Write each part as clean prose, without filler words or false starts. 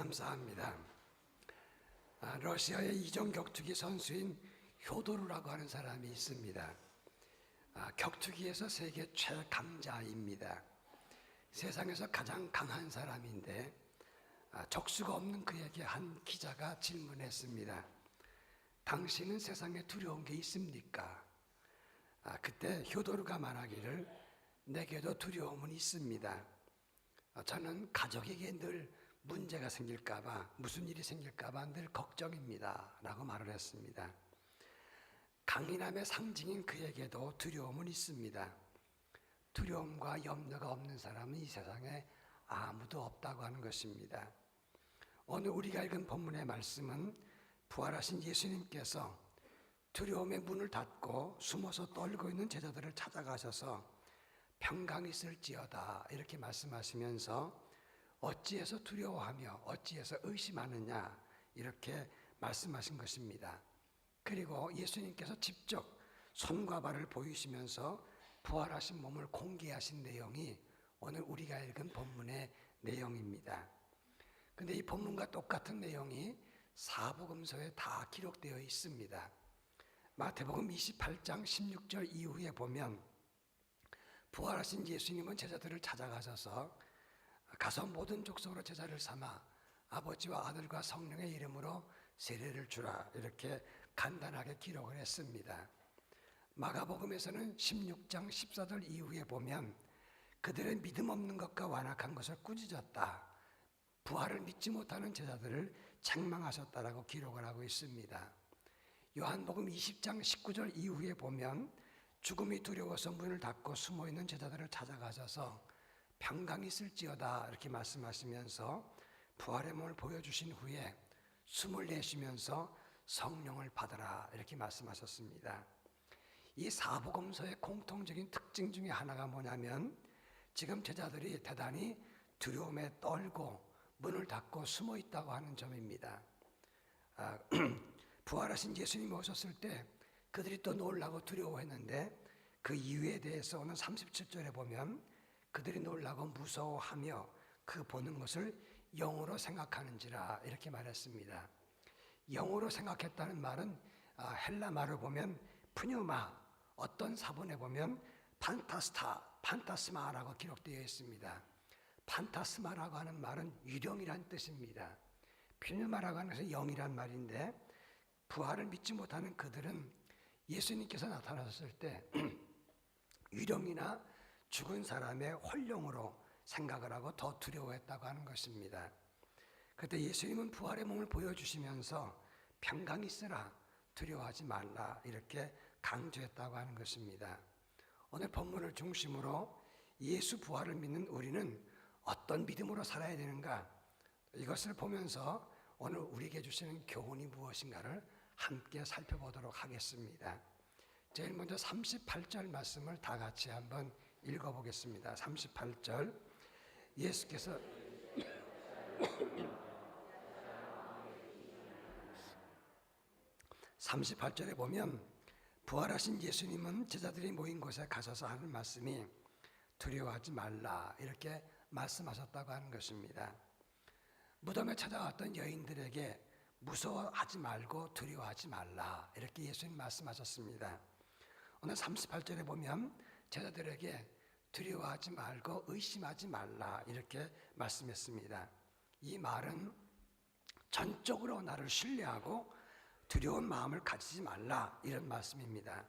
감사합니다. 러시아의 이종 격투기 선수인 효도르라고 하는 사람이 있습니다. 격투기에서 세계 최강자입니다. 세상에서 가장 강한 사람인데 적수가 없는 그에게 한 기자가 질문했습니다. 당신은 세상에 두려운 게 있습니까? 그때 효도르가 말하기를 내게도 두려움은 있습니다. 저는 가족에게 늘 문제가 생길까봐, 무슨 일이 생길까봐 늘 걱정입니다 라고 말을 했습니다. 강인함의 상징인 그에게도 두려움은 있습니다. 두려움과 염려가 없는 사람은 이 세상에 아무도 없다고 하는 것입니다. 오늘 우리가 읽은 본문의 말씀은 부활하신 예수님께서 두려움의 문을 닫고 숨어서 떨고 있는 제자들을 찾아가셔서 평강이 있을지어다 이렇게 말씀하시면서 어찌해서 두려워하며 어찌해서 의심하느냐 이렇게 말씀하신 것입니다. 그리고 예수님께서 직접 손과 발을 보이시면서 부활하신 몸을 공개하신 내용이 오늘 우리가 읽은 본문의 내용입니다. 그런데 이 본문과 똑같은 내용이 사복음서에 다 기록되어 있습니다. 마태복음 28장 16절 이후에 보면 부활하신 예수님은 제자들을 찾아가셔서 가서 모든 족속으로 제자를 삼아 아버지와 아들과 성령의 이름으로 세례를 주라 이렇게 간단하게 기록을 했습니다. 마가복음에서는 16장 14절 이후에 보면 그들의 믿음 없는 것과 완악한 것을 꾸짖었다. 부활을 믿지 못하는 제자들을 책망하셨다라고 기록을 하고 있습니다. 요한복음 20장 19절 이후에 보면 죽음이 두려워서 문을 닫고 숨어있는 제자들을 찾아가셔서 평강이 있을지어다 이렇게 말씀하시면서 부활의 몸을 보여주신 후에 숨을 내쉬면서 성령을 받아라 이렇게 말씀하셨습니다. 이 사복음서의 공통적인 특징 중에 하나가 뭐냐면 지금 제자들이 대단히 두려움에 떨고 문을 닫고 숨어 있다고 하는 점입니다. 부활하신 예수님이 오셨을 때 그들이 또 놀라고 두려워했는데 그 이유에 대해서 오늘 37절에 보면 그들이 놀라고 무서워하며 그 보는 것을 영으로 생각하는지라 이렇게 말했습니다. 영으로 생각했다는 말은 헬라 말을 보면 푸뉴마, 어떤 사본에 보면 판타스마라고 기록되어 있습니다. 판타스마라고 하는 말은 유령이란 뜻입니다. 푸뉴마라고 하는 것은 영이란 말인데 부활을 믿지 못하는 그들은 예수님께서 나타나셨을 때 유령이나 죽은 사람의 혼령으로 생각을 하고 더 두려워했다고 하는 것입니다. 그때 예수님은 부활의 몸을 보여주시면서 평강이 있으라 두려워하지 말라 이렇게 강조했다고 하는 것입니다. 오늘 본문을 중심으로 예수 부활을 믿는 우리는 어떤 믿음으로 살아야 되는가 이것을 보면서 오늘 우리에게 주시는 교훈이 무엇인가를 함께 살펴보도록 하겠습니다. 제일 먼저 38절 말씀을 다 같이 한번 읽어보겠습니다. 38절 예수께서 38절에 보면 부활하신 예수님은 제자들이 모인 곳에 가셔서 하는 말씀이 두려워하지 말라 이렇게 말씀하셨다고 하는 것입니다. 무덤에 찾아왔던 여인들에게 무서워하지 말고 두려워하지 말라 이렇게 예수님 말씀하셨습니다. 오늘 38절에 보면 제자들에게 두려워하지 말고 의심하지 말라 이렇게 말씀했습니다. 이 말은 전적으로 나를 신뢰하고 두려운 마음을 가지지 말라 이런 말씀입니다.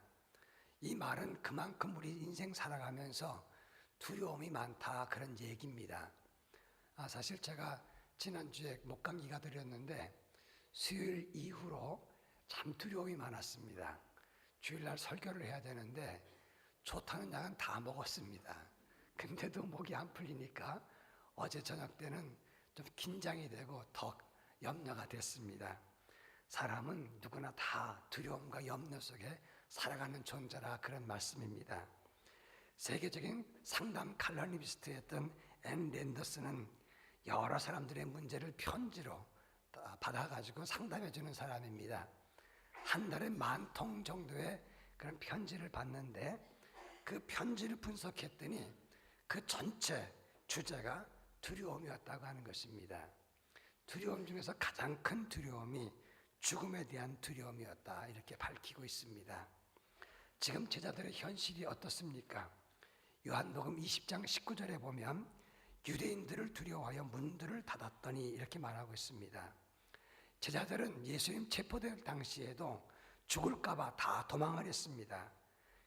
이 말은 그만큼 우리 인생 살아가면서 두려움이 많다 그런 얘기입니다. 사실 제가 지난주에 목감기가 드렸는데 수요일 이후로 참 두려움이 많았습니다. 주일날 설교를 해야 되는데 좋다는 약은 다 먹었습니다. 근데도 목이 안 풀리니까 어제 저녁 때는 좀 긴장이 되고 더 염려가 됐습니다. 사람은 누구나 다 두려움과 염려 속에 살아가는 존재라 그런 말씀입니다. 세계적인 상담 칼럼니스트였던 앤 랜더스는 여러 사람들의 문제를 편지로 받아가지고 상담해 주는 사람입니다. 한 달에 10,000통 정도의 그런 편지를 받는데 그 편지를 분석했더니 그 전체 주제가 두려움이었다고 하는 것입니다. 두려움 중에서 가장 큰 두려움이 죽음에 대한 두려움이었다, 이렇게 밝히고 있습니다. 지금 제자들의 현실이 어떻습니까? 요한복음 20장 19절에 보면 유대인들을 두려워하여 문들을 닫았더니 이렇게 말하고 있습니다. 제자들은 예수님 체포될 당시에도 죽을까 봐 다 도망을 했습니다.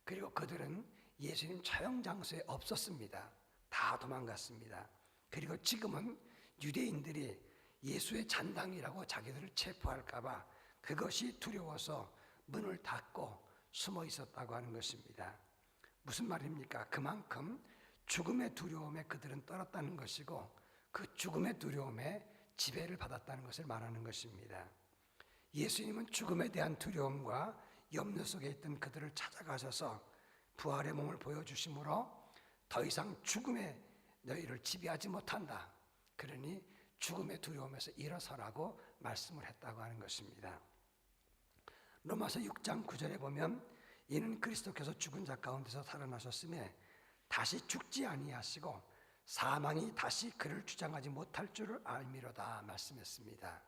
그리고 그들은 예수님 처형 장소에 없었습니다. 다 도망갔습니다. 그리고 지금은 유대인들이 예수의 잔당이라고 자기들을 체포할까 봐 그것이 두려워서 문을 닫고 숨어 있었다고 하는 것입니다. 무슨 말입니까? 그만큼 죽음의 두려움에 그들은 떨었다는 것이고 그 죽음의 두려움에 지배를 받았다는 것을 말하는 것입니다. 예수님은 죽음에 대한 두려움과 염려 속에 있던 그들을 찾아가셔서 부활의 몸을 보여주심으로 더 이상 죽음에 너희를 지배하지 못한다. 그러니 죽음의 두려움에서 일어서라고 말씀을 했다고 하는 것입니다. 로마서 6장 9절에 보면 이는 그리스도께서 죽은 자 가운데서 살아나셨음에 다시 죽지 아니하시고 사망이 다시 그를 주장하지 못할 줄을 알미로다 말씀했습니다.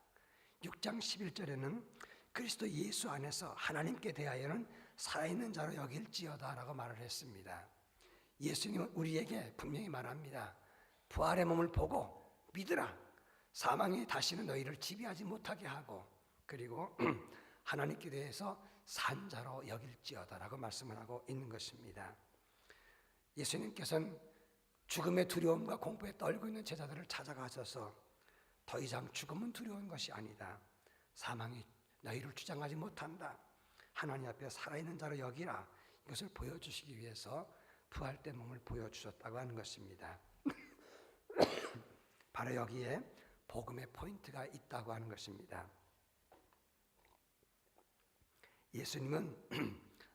6장 11절에는 그리스도 예수 안에서 하나님께 대하여는 살아있는 자로 여길지어다 라고 말을 했습니다. 예수님은 우리에게 분명히 말합니다. 부활의 몸을 보고 믿으라. 사망이 다시는 너희를 지배하지 못하게 하고 그리고 하나님께 대해서 산 자로 여길지어다 라고 말씀을 하고 있는 것입니다. 예수님께서는 죽음의 두려움과 공포에 떨고 있는 제자들을 찾아가셔서 더 이상 죽음은 두려운 것이 아니다. 사망이 너희를 주장하지 못한다. 하나님 앞에 살아있는 자로 여기라. 이것을 보여주시기 위해서 부활된 몸을 보여주셨다고 하는 것입니다. 바로 여기에 복음의 포인트가 있다고 하는 것입니다. 예수님은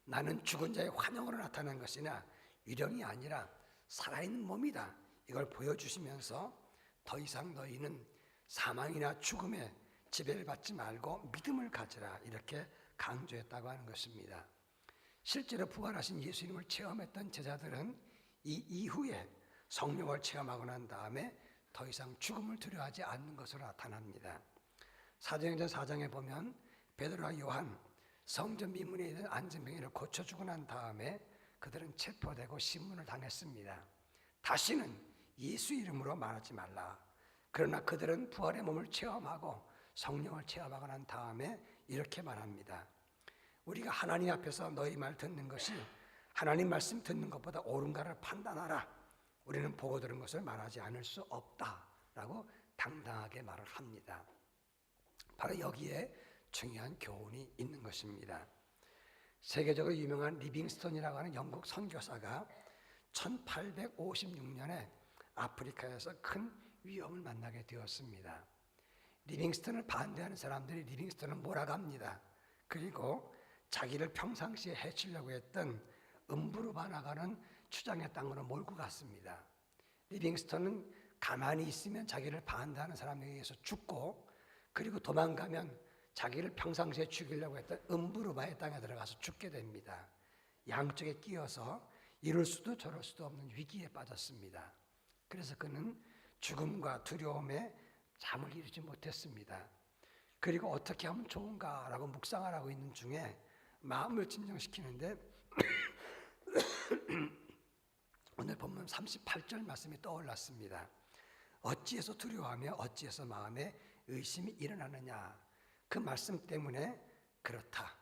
나는 죽은 자의 환영으로 나타난 것이나 유령이 아니라 살아있는 몸이다. 이걸 보여주시면서 더 이상 너희는 사망이나 죽음에 지배를 받지 말고 믿음을 가지라 이렇게 강조했다고 하는 것입니다. 실제로 부활하신 예수님을 체험했던 제자들은 이 이후에 성령을 체험하고 난 다음에 더 이상 죽음을 두려워하지 않는 것으로 나타납니다. 사도행전 4장에 보면 베드로와 요한 성전 미문에 있는 안진병이를 고쳐주고 난 다음에 그들은 체포되고 신문을 당했습니다. 다시는 예수 이름으로 말하지 말라. 그러나 그들은 부활의 몸을 체험하고 성령을 체험하고 난 다음에 이렇게 말합니다. 우리가 하나님 앞에서 너희 말 듣는 것이 하나님 말씀 듣는 것보다 옳은가를 판단하라. 우리는 보고 들은 것을 말하지 않을 수 없다라고 당당하게 말을 합니다. 바로 여기에 중요한 교훈이 있는 것입니다. 세계적으로 유명한 리빙스턴이라고 하는 영국 선교사가 1856년에 아프리카에서 큰 위험을 만나게 되었습니다. 리빙스턴을 반대하는 사람들이 리빙스턴을 몰아갑니다. 그리고 자기를 평상시에 해치려고 했던 음부르바 나가는 추장의 땅으로 몰고 갔습니다. 리빙스턴은 가만히 있으면 자기를 반대하는 사람에 의해서 죽고 그리고 도망가면 자기를 평상시에 죽이려고 했던 음부르바의 땅에 들어가서 죽게 됩니다. 양쪽에 끼어서 이럴 수도 저럴 수도 없는 위기에 빠졌습니다. 그래서 그는 죽음과 두려움에 잠을 이루지 못했습니다. 그리고 어떻게 하면 좋은가라고 묵상을 하고 있는 중에 마음을 진정시키는데 오늘 본문 38절 말씀이 떠올랐습니다. 어찌해서 두려워하며 어찌해서 마음에 의심이 일어나느냐. 그 말씀 때문에 그렇다.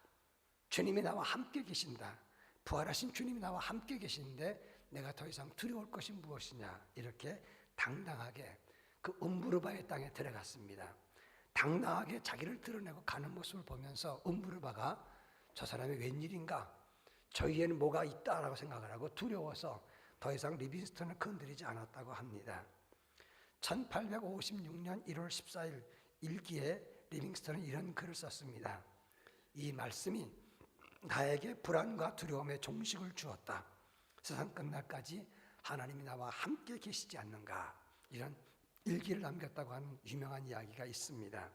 주님이 나와 함께 계신다. 부활하신 주님이 나와 함께 계시는데 내가 더 이상 두려울 것이 무엇이냐. 이렇게 당당하게 그 음부르바의 땅에 들어갔습니다. 당당하게 자기를 드러내고 가는 모습을 보면서 음부르바가 저 사람이 웬일인가? 저희에는 뭐가 있다라고 생각을 하고 두려워서 더 이상 리빙스턴을 건드리지 않았다고 합니다. 1856년 1월 14일 일기에 리빙스턴은 이런 글을 썼습니다. 이 말씀이 나에게 불안과 두려움의 종식을 주었다. 세상 끝날까지 하나님이 나와 함께 계시지 않는가. 이런 일기를 남겼다고 하는 유명한 이야기가 있습니다.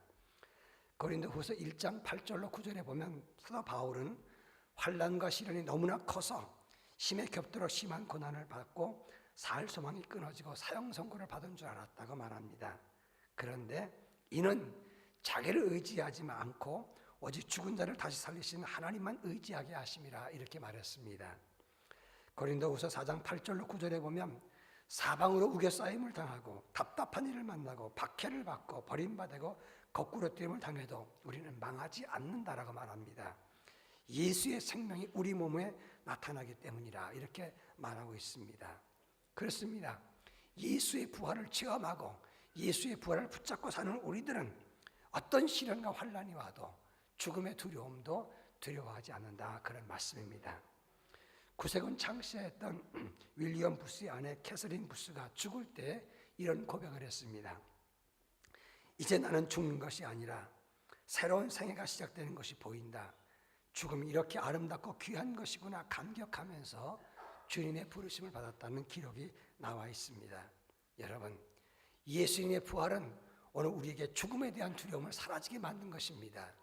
고린도후서 1장 8절로 9절에 보면 사도 바울은 환난과 시련이 너무나 커서 심에 겹도록 심한 고난을 받고 살 소망이 끊어지고 사형 선고를 받은 줄 알았다고 말합니다. 그런데 이는 자기를 의지하지 않고 오직 죽은 자를 다시 살리시는 하나님만 의지하게 하심이라 이렇게 말했습니다. 고린도후서 4장 8절로 9절에 보면 사방으로 우겨싸임을 당하고 답답한 일을 만나고 박해를 받고 버림받고 거꾸로 뛰임을 당해도 우리는 망하지 않는다라고 말합니다. 예수의 생명이 우리 몸에 나타나기 때문이라 이렇게 말하고 있습니다. 그렇습니다. 예수의 부활을 체험하고 예수의 부활을 붙잡고 사는 우리들은 어떤 시련과 환난이 와도 죽음의 두려움도 두려워하지 않는다, 그런 말씀입니다. 구세군 창시했던 윌리엄 부스의 아내 캐서린 부스가 죽을 때 이런 고백을 했습니다. 이제 나는 죽는 것이 아니라 새로운 생애가 시작되는 것이 보인다. 죽음이 이렇게 아름답고 귀한 것이구나 감격하면서 주님의 부르심을 받았다는 기록이 나와 있습니다. 여러분, 예수님의 부활은 오늘 우리에게 죽음에 대한 두려움을 사라지게 만든 것입니다.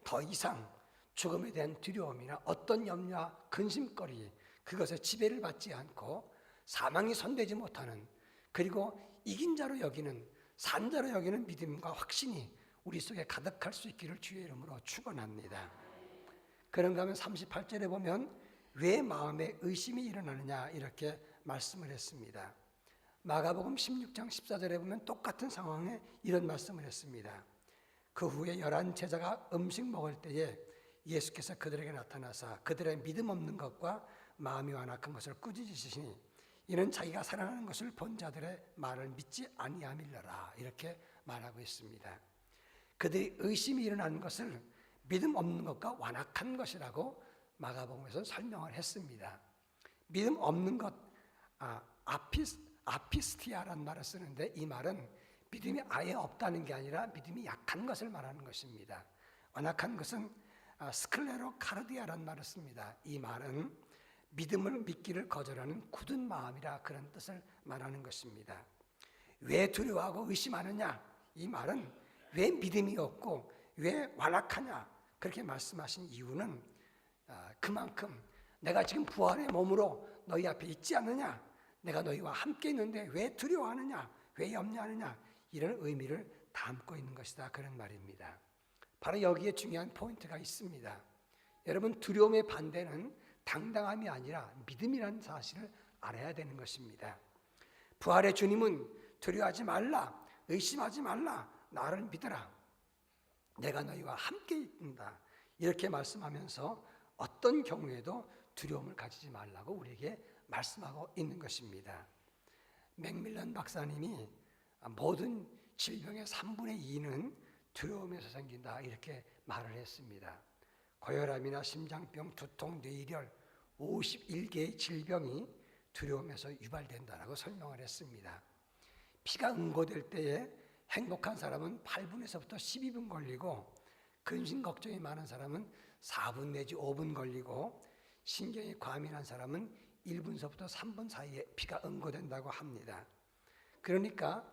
더 이상 죽음에 대한 두려움이나 어떤 염려와 근심거리, 그것에 지배를 받지 않고 사망이 손대지 못하는, 그리고 이긴 자로 여기는, 산 자로 여기는 믿음과 확신이 우리 속에 가득할 수 있기를 주의 이름으로 축원합니다. 그런가 하면 38절에 보면 왜 마음에 의심이 일어나느냐 이렇게 말씀을 했습니다. 마가복음 16장 14절에 보면 똑같은 상황에 이런 말씀을 했습니다. 그 후에 11 제자가 음식 먹을 때에 예수께서 그들에게 나타나사 그들의 믿음 없는 것과 마음이 완악한 것을 꾸짖으시니 이는 자기가 살아나는 것을 본 자들의 말을 믿지 아니함일러라 이렇게 말하고 있습니다. 그들이 의심이 일어나는 것을 믿음 없는 것과 완악한 것이라고 마가복음에서 설명을 했습니다. 믿음 없는 것, 아피스티아라는 말을 쓰는데 이 말은 믿음이 아예 없다는 게 아니라 믿음이 약한 것을 말하는 것입니다. 완악한 것은 스클레로카르디아라는 말을 씁니다. 이 말은 믿음을 믿기를 거절하는 굳은 마음이라 그런 뜻을 말하는 것입니다. 왜 두려워하고 의심하느냐? 이 말은 왜 믿음이 없고 왜 완악하냐? 그렇게 말씀하신 이유는 그만큼 내가 지금 부활의 몸으로 너희 앞에 있지 않느냐? 내가 너희와 함께 있는데 왜 두려워하느냐? 왜 염려하느냐? 이런 의미를 담고 있는 것이다, 그런 말입니다. 바로 여기에 중요한 포인트가 있습니다. 여러분, 두려움의 반대는 당당함이 아니라 믿음이라는 사실을 알아야 되는 것입니다. 부활의 주님은 두려워하지 말라, 의심하지 말라, 나를 믿어라, 내가 너희와 함께 있다 이렇게 말씀하면서 어떤 경우에도 두려움을 가지지 말라고 우리에게 말씀하고 있는 것입니다. 맥밀런 박사님이 모든 질병의 3분의 2는 두려움에서 생긴다 이렇게 말을 했습니다. 고혈압이나 심장병, 두통, 뇌혈 51개의 질병이 두려움에서 유발된다라고 설명을 했습니다. 피가 응고될 때에 행복한 사람은 8분에서부터 12분 걸리고 근심 걱정이 많은 사람은 4분 내지 5분 걸리고 신경이 과민한 사람은 1분서부터 3분 사이에 피가 응고된다고 합니다. 그러니까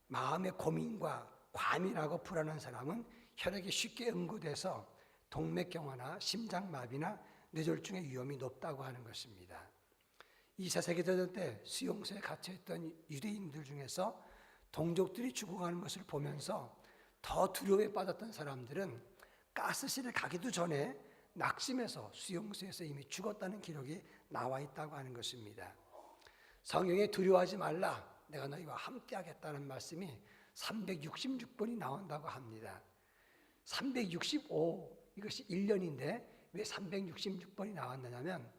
마음의 고민과 과민하고 불안한 사람은 혈액이 쉽게 응고돼서 동맥경화나 심장마비나 뇌졸중의 위험이 높다고 하는 것입니다. 2차 세계대전 때 수용소에 갇혀있던 유대인들 중에서 동족들이 죽어가는 것을 보면서 더 두려움에 빠졌던 사람들은 가스실에 가기도 전에 낙심해서 수용소에서 이미 죽었다는 기록이 나와 있다고 하는 것입니다. 성경에 두려워하지 말라, 내가 너희와 함께 하겠다는 말씀이 366번이 나온다고 합니다. 365, 이것이 1년인데 왜 366번이 나왔느냐면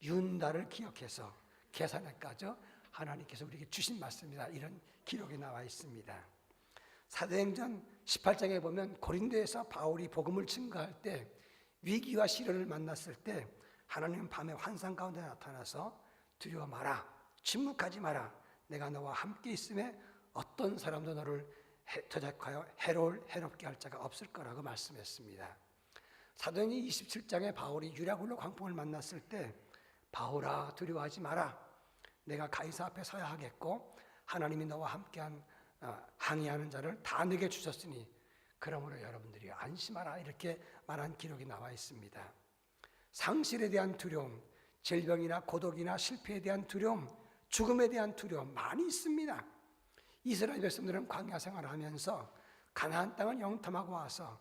윤달을 기억해서 계산해까지 하나님께서 우리에게 주신 말씀이다, 이런 기록이 나와 있습니다. 사도행전 18장에 보면 고린도에서 바울이 복음을 증거할 때 위기와 시련을 만났을 때 하나님은 밤에 환상 가운데 나타나서 두려워 마라, 침묵하지 마라, 내가 너와 함께 있음에 어떤 사람도 너를 도적하여 해롭게 할 자가 없을 거라고 말씀했습니다. 사도행전 27장에 바울이 유라굴로 광풍을 만났을 때 바울아 두려워하지 마라, 내가 가이사 앞에 서야 하겠고 하나님이 너와 함께한 항의하는 자를 다 내게 주셨으니 그러므로 여러분들이 안심하라, 이렇게 말한 기록이 나와 있습니다. 상실에 대한 두려움, 질병이나 고독이나 실패에 대한 두려움, 죽음에 대한 두려움 많이 있습니다. 이스라엘 백성들은 광야 생활을 하면서 가나안 땅을 영탐하고 와서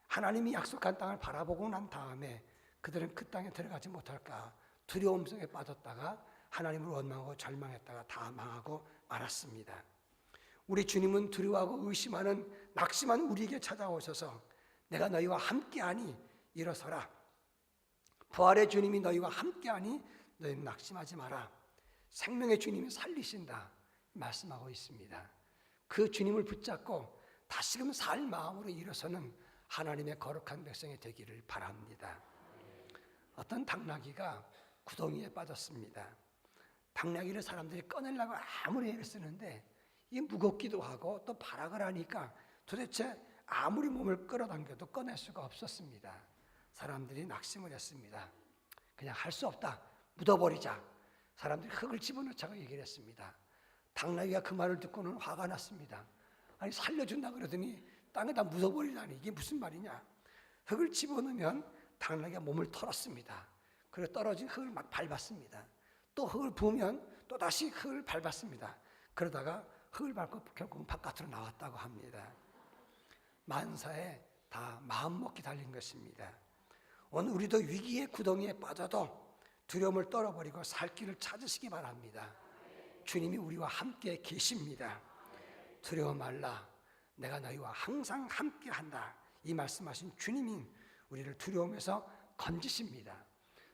하나님이 약속한 땅을 바라보고 난 다음에 그들은 그 땅에 들어가지 못할까 두려움 속에 빠졌다가 하나님을 원망하고 절망했다가 다 망하고 말았습니다. 우리 주님은 두려워하고 의심하는 낙심한 우리에게 찾아오셔서 내가 너희와 함께하니 일어서라. 부활의 주님이 너희와 함께하니 너희는 낙심하지 마라. 생명의 주님이 살리신다 말씀하고 있습니다. 그 주님을 붙잡고 다시금 살 마음으로 일어서는 하나님의 거룩한 백성이 되기를 바랍니다. 어떤 당나귀가 구덩이에 빠졌습니다. 당나귀를 사람들이 꺼내려고 아무리 애를 쓰는데 이게 무겁기도 하고 또 발악을 하니까 도대체 아무리 몸을 끌어당겨도 꺼낼 수가 없었습니다. 사람들이 낙심을 했습니다. 그냥 할 수 없다, 묻어버리자. 사람들이 흙을 집어넣자고 얘기를 했습니다. 당나귀가 그 말을 듣고는 화가 났습니다. 아니 살려준다 그러더니 땅에다 묻어버리다니 이게 무슨 말이냐. 흙을 집어넣으면 당나귀가 몸을 털었습니다. 그리고 떨어진 흙을 막 밟았습니다. 또 흙을 부으면 또 다시 흙을 밟았습니다. 그러다가 흙을 밟고 결국은 바깥으로 나왔다고 합니다. 만사에 다 마음먹기 달린 것입니다. 오늘 우리도 위기의 구덩이에 빠져도 두려움을 떨어버리고 살 길을 찾으시기 바랍니다. 주님이 우리와 함께 계십니다. 두려워 말라. 내가 너희와 항상 함께 한다. 이 말씀하신 주님이 우리를 두려움에서 건지십니다.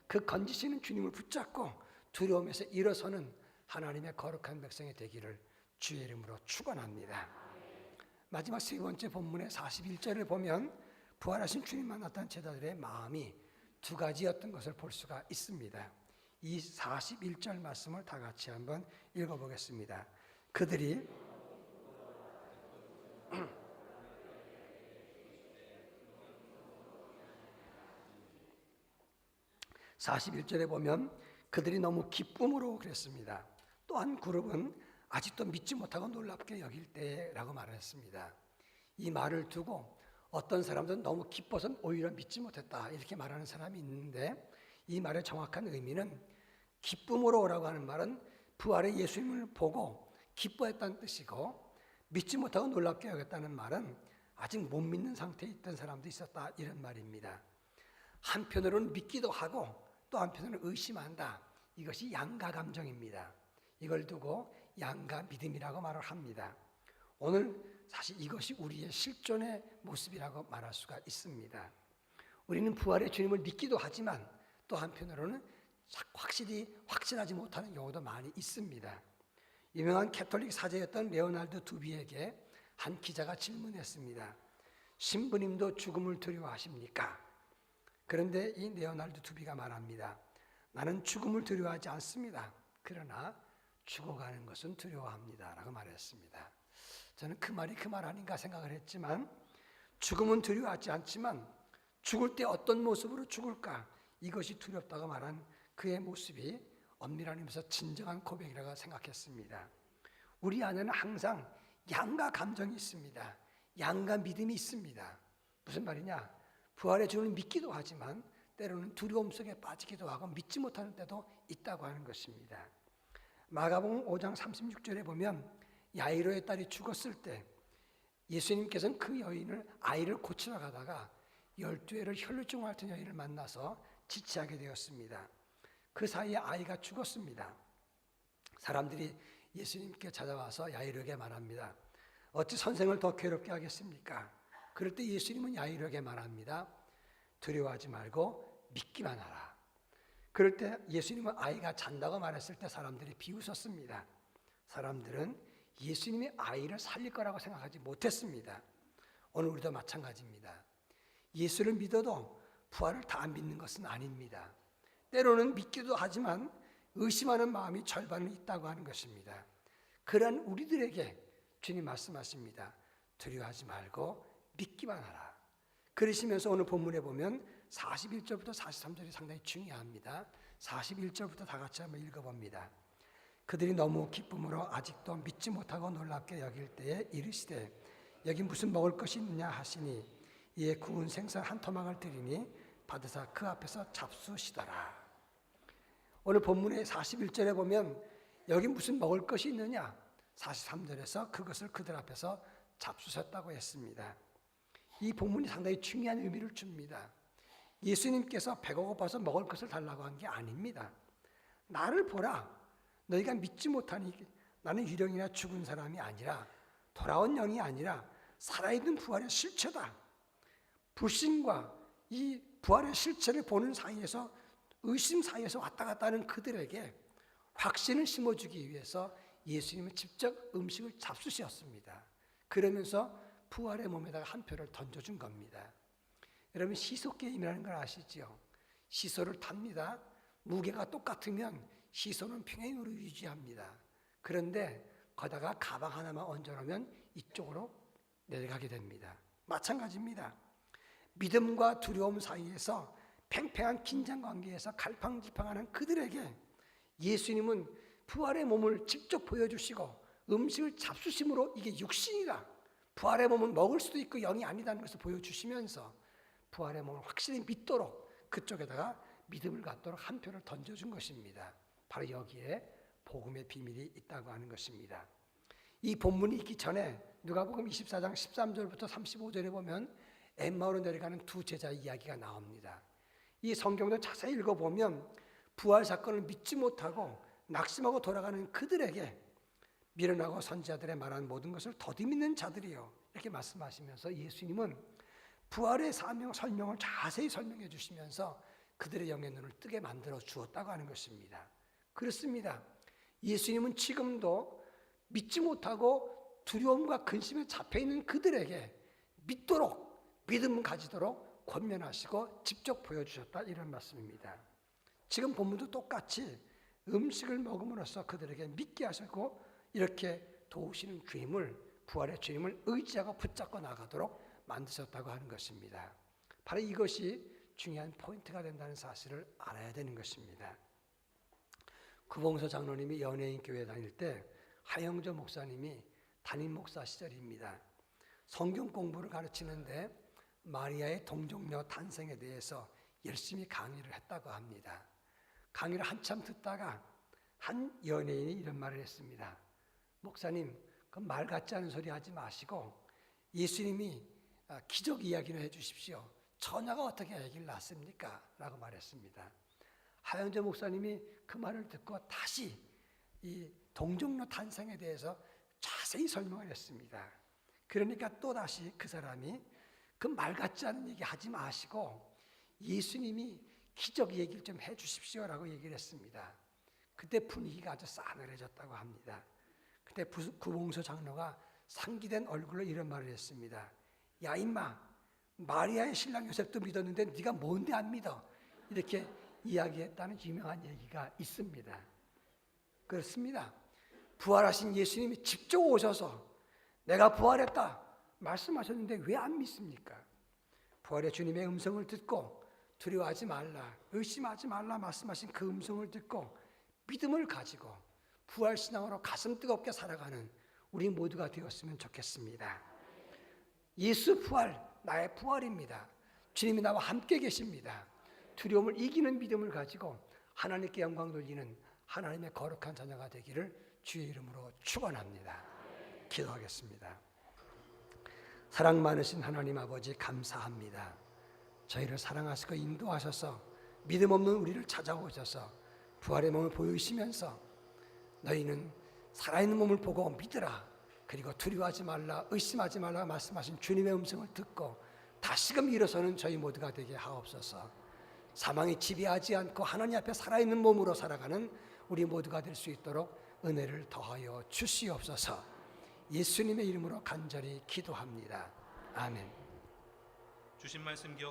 그 건지시는 주님을 붙잡고 두려움에서 일어서는 하나님의 거룩한 백성이 되기를 주의 이름으로 축원합니다. 마지막 세 번째 본문의 41절을 보면 부활하신 주님 만났던 제자들의 마음이 두 가지였던 것을 볼 수가 있습니다. 이 41절 말씀을 다 같이 한번 읽어보겠습니다. 그들이 41절에 보면 그들이 너무 기쁨으로 그랬습니다. 또 한 그룹은 아직도 믿지 못하고 놀랍게 여길 때라고 말을 했습니다. 이 말을 두고 어떤 사람들은 너무 기뻐서 오히려 믿지 못했다 이렇게 말하는 사람이 있는데, 이 말의 정확한 의미는 기쁨으로 오라고 하는 말은 부활의 예수님을 보고 기뻐했다는 뜻이고, 믿지 못하고 놀랍게 여겼다는 말은 아직 못 믿는 상태에 있던 사람도 있었다 이런 말입니다. 한편으로는 믿기도 하고 또 한편으로는 의심한다. 이것이 양가 감정입니다. 이걸 두고 양가 믿음이라고 말을 합니다. 오늘 사실 이것이 우리의 실존의 모습이라고 말할 수가 있습니다. 우리는 부활의 주님을 믿기도 하지만 또 한편으로는 확실히 확신하지 못하는 경우도 많이 있습니다. 유명한 캐톨릭 사제였던 레오날드 두비에게 한 기자가 질문했습니다. 신부님도 죽음을 두려워하십니까? 그런데 이 레오날드 두비가 말합니다. 나는 죽음을 두려워하지 않습니다. 그러나 죽어가는 것은 두려워합니다 라고 말했습니다. 저는 그 말이 그 말 아닌가 생각을 했지만, 죽음은 두려워하지 않지만 죽을 때 어떤 모습으로 죽을까, 이것이 두렵다고 말한 그의 모습이 엄밀한 의미에서 진정한 고백이라고 생각했습니다. 우리 안에는 항상 양가 감정이 있습니다. 양가 믿음이 있습니다. 무슨 말이냐? 부활의 주를 믿기도 하지만 때로는 두려움 속에 빠지기도 하고 믿지 못하는 때도 있다고 하는 것입니다. 마가복음 5장 36절에 보면 야이로의 딸이 죽었을 때 예수님께서는 그 여인을 아이를 고치러 가다가 12회를 혈루증 앓던 여인을 만나서 지체하게 되었습니다. 그 사이에 아이가 죽었습니다. 사람들이 예수님께 찾아와서 야이로에게 말합니다. 어찌 선생을 더 괴롭게 하겠습니까? 그럴 때 예수님은 야이로에게 말합니다. 두려워하지 말고 믿기만 하라. 그럴 때 예수님은 아이가 잔다고 말했을 때 사람들이 비웃었습니다. 사람들은 예수님이 아이를 살릴 거라고 생각하지 못했습니다. 오늘 우리도 마찬가지입니다. 예수를 믿어도 부활을 다 믿는 것은 아닙니다. 때로는 믿기도 하지만 의심하는 마음이 절반은 있다고 하는 것입니다. 그러한 우리들에게 주님 말씀하십니다. 두려워하지 말고 믿기만 하라. 그러시면서 오늘 본문에 보면 41절부터 43절이 상당히 중요합니다. 41절부터 다 같이 한번 읽어봅니다. 그들이 너무 기쁨으로 아직도 믿지 못하고 놀랍게 여길 때에 이르시되 여기 무슨 먹을 것이 있느냐 하시니 이에 구운 생선 한 토막을 드리니 받으사 그 앞에서 잡수시더라. 오늘 본문의 41절에 보면 여기 무슨 먹을 것이 있느냐, 43절에서 그것을 그들 앞에서 잡수셨다고 했습니다. 이 본문이 상당히 중요한 의미를 줍니다. 예수님께서 배가 고파서 먹을 것을 달라고 한 게 아닙니다. 나를 보라. 너희가 믿지 못하니 나는 유령이나 죽은 사람이 아니라 돌아온 영이 아니라 살아있는 부활의 실체다. 불신과 이 부활의 실체를 보는 사이에서 의심 사이에서 왔다 갔다 하는 그들에게 확신을 심어주기 위해서 예수님은 직접 음식을 잡수셨습니다. 그러면서 부활의 몸에다가 한 표를 던져준 겁니다. 여러분 시소 게임이라는 걸 아시죠? 시소를 탑니다. 무게가 똑같으면 시소는 평행으로 유지합니다. 그런데 거다가 가방 하나만 얹어놓으면 이쪽으로 내려가게 됩니다. 마찬가지입니다. 믿음과 두려움 사이에서 팽팽한 긴장관계에서 갈팡질팡하는 그들에게 예수님은 부활의 몸을 직접 보여주시고 음식을 잡수심으로 이게 육신이다. 부활의 몸은 먹을 수도 있고 영이 아니다는 것을 보여주시면서 부활의 몸을 확실히 믿도록 그쪽에다가 믿음을 갖도록 한 표를 던져준 것입니다. 바로 여기에 복음의 비밀이 있다고 하는 것입니다. 이 본문이 있기 전에 누가복음 24장 13절부터 35절에 보면 엠마오로 내려가는 두 제자 이야기가 나옵니다. 이 성경을 자세히 읽어보면 부활 사건을 믿지 못하고 낙심하고 돌아가는 그들에게 미련하고 선지자들의 말한 모든 것을 더디밌는 자들이요 이렇게 말씀하시면서 예수님은 부활의 사명 설명을 자세히 설명해 주시면서 그들의 영의 눈을 뜨게 만들어 주었다고 하는 것입니다. 그렇습니다. 예수님은 지금도 믿지 못하고 두려움과 근심에 잡혀있는 그들에게 믿도록 믿음을 가지도록 권면하시고 직접 보여주셨다 이런 말씀입니다. 지금 본문도 똑같이 음식을 먹음으로써 그들에게 믿게 하시고 이렇게 도우시는 주님을 부활의 주님을 의지하고 붙잡고 나가도록 만드셨다고 하는 것입니다. 바로 이것이 중요한 포인트가 된다는 사실을 알아야 되는 것입니다. 구봉서 장로님이 연예인 교회 다닐 때 하영조 목사님이 담임 목사 시절입니다. 성경 공부를 가르치는데 마리아의 동정녀 탄생에 대해서 열심히 강의를 했다고 합니다. 강의를 한참 듣다가 한 연예인이 이런 말을 했습니다. 목사님, 그 말 같지 않은 소리 하지 마시고 예수님이 기적 이야기를 해주십시오. 처녀가 어떻게 아기를 낳습니까? 라고 말했습니다. 하영조 목사님이 그 말을 듣고 다시 이 동정녀 탄생에 대해서 자세히 설명을 했습니다. 그러니까 또다시 그 사람이 그 말 같지 않은 얘기 하지 마시고 예수님이 기적 얘기를 좀 해주십시오라고 얘기를 했습니다. 그때 분위기가 아주 싸늘해졌다고 합니다. 그때 구봉서 장로가 상기된 얼굴로 이런 말을 했습니다. 야 임마, 마리아의 신랑 요셉도 믿었는데 네가 뭔데 안 믿어? 이렇게 이야기했다는 유명한 얘기가 있습니다. 그렇습니다. 부활하신 예수님이 직접 오셔서 내가 부활했다 말씀하셨는데 왜 안 믿습니까? 부활의 주님의 음성을 듣고 두려워하지 말라, 의심하지 말라 말씀하신 그 음성을 듣고 믿음을 가지고 부활신앙으로 가슴 뜨겁게 살아가는 우리 모두가 되었으면 좋겠습니다. 예수 부활, 나의 부활입니다. 주님이 나와 함께 계십니다. 두려움을 이기는 믿음을 가지고 하나님께 영광 돌리는 하나님의 거룩한 자녀가 되기를 주의 이름으로 축원합니다. 기도하겠습니다. 사랑 많으신 하나님 아버지 감사합니다. 저희를 사랑하시고 인도하셔서 믿음 없는 우리를 찾아오셔서 부활의 몸을 보여주시면서 너희는 살아있는 몸을 보고 믿으라, 그리고 두려워하지 말라, 의심하지 말라 말씀하신 주님의 음성을 듣고 다시금 일어서는 저희 모두가 되게 하옵소서. 사망이 지배하지 않고 하나님 앞에 살아있는 몸으로 살아가는 우리 모두가 될 수 있도록 은혜를 더하여 주시옵소서. 예수님의 이름으로 간절히 기도합니다. 아멘. 주신 말씀 기억